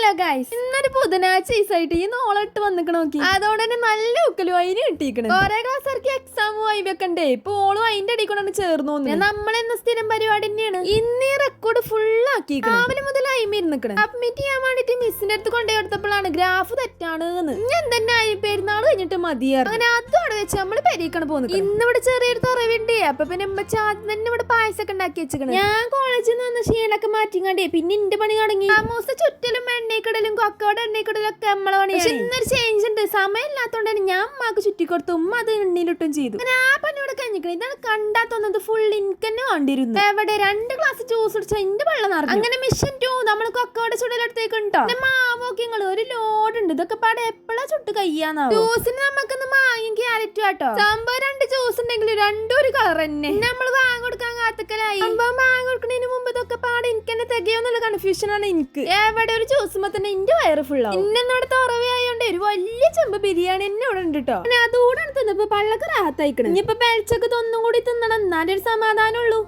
Hello guys, ഇന്നൊരു ബുധനാഴ്ച ഈസായിട്ട് ഈ നോളിട്ട് വന്നിക്കണ നോക്കി. അതുകൊണ്ട് തന്നെ നല്ല ഉക്കലും അതിന് കിട്ടിയിരിക്കണം. ഓരോ ക്ലാസ്സുകാർക്ക് എക്സാമും വൈബൊക്കെ ഉണ്ട്. ഇപ്പൊ ഓളും അതിന്റെ അടി കൊണ്ടാണ് ചേർന്നു. നമ്മളെന്ന സ്ഥിരം പരിപാടി തന്നെയാണ്. ഇന്ന് ഈ റെക്കോർഡ് ഫുൾ ആക്കി രാവിലെ മുതൽ അയിമിരുന്നിക്കണം. സബ്മിറ്റ് ചെയ്യാൻ വേണ്ടിട്ട് മിസ്സിന്റെ അടുത്ത് കൊണ്ടു കൊടുത്തപ്പോഴാണ് ഗ്രാഫ് തെറ്റാണ് ഞാൻ തന്നെ പെരുന്നാൾ കഴിഞ്ഞിട്ട് മതിയാറ്. അങ്ങനെ അതും അവിടെ വെച്ച് നമ്മള് പെരീക്കാണ് പോകുന്നത്. ഇന്നിവിടെ ചെറിയൊരു തുറവുണ്ട്. അപ്പൊ പിന്നെ ആദ്യം തന്നെ ഇവിടെ പായസൊക്കെ ഉണ്ടാക്കി വെച്ചിക്കണം. ഞാൻ കോളേജിൽ നിന്ന് വന്ന ക്ഷീണൊക്കെ മാറ്റിങ്ങാണ്ടേ പിന്നെ എന്റെ പണി തുടങ്ങി. സമൂസ ചുറ്റലും എണ്ണയ്ക്കടലും കൊക്കോടെ എണ്ണയ്ക്കടലും ഒക്കെ നമ്മളെ പണി. ഇന്നൊരു ചേഞ്ച് ഉണ്ട്. സമയമില്ലാത്തോണ്ട് തന്നെ ഞാൻ അമ്മക്ക് ചുറ്റിക്കൊടുത്തു. ഉമ്മ അത് എണ്ണയിലിട്ടും ചെയ്തു. അങ്ങനെ ആ പണിയോടെ കഴിഞ്ഞിക്കണം. ഇതാണ് കണ്ടാ തോന്നുന്നത് ഫുൾ എനിക്ക് തന്നെ വേണ്ടിയിരുന്നു. എവിടെ 2 ഗ്ലാസ് ജ്യൂസ് കുടിച്ചാൽ എന്റെ വെള്ളം നിറഞ്ഞു. അങ്ങനെ മിഷൻ 2 നമ്മൾ കൊക്കോടെ ചുടലെടുത്തേക്കുണ്ടോ. മാവോക്കിങ്ങൾ ഒരു ലോഡ് ഉണ്ട്. ഇതൊക്കെ പാടെ എപ്പോഴാ ചുട്ട് കയ്യാന്നാവും. ജ്യൂസിന് നമുക്കൊന്ന് മാങ്ങയും ക്യാരറ്റും കേട്ടോ. സംഭവം 2 ജ്യൂസ് ഉണ്ടെങ്കിൽ രണ്ടും ഒരു കളർ തന്നെ. നമ്മൾ വാങ്ങി കൊടുക്കാൻ കാത്തക്കലായി. സംഭവം വാങ്ങി കൊടുക്കുന്നതിന് മുമ്പ് ഇതൊക്കെ പാടെ എനിക്ക് തന്നെ തികയോന്നുള്ള കൺഫ്യൂഷൻ ആണ് എനിക്ക്. എവിടെ ഒരു ജ്യൂസുമ്പോ തന്നെ എന്റെ വയറ് ഫുള്ളാവും. ഇന്നവിടെ തുറവയായോണ്ട് ഒരു വലിയ ചെമ്പ് ബിരിയാണി എന്നെ ഇവിടെ ഉണ്ട് കേട്ടോ. അതുകൂടെ തിന്നപ്പോ പള്ളക്ക് റാഹത്തായിക്കണം. ഇനിയിപ്പോ പെൽച്ചൊക്കെ ഒന്നും കൂടി തിന്നണം, എന്നാലൊരു സമാധാനം ഉള്ളൂ.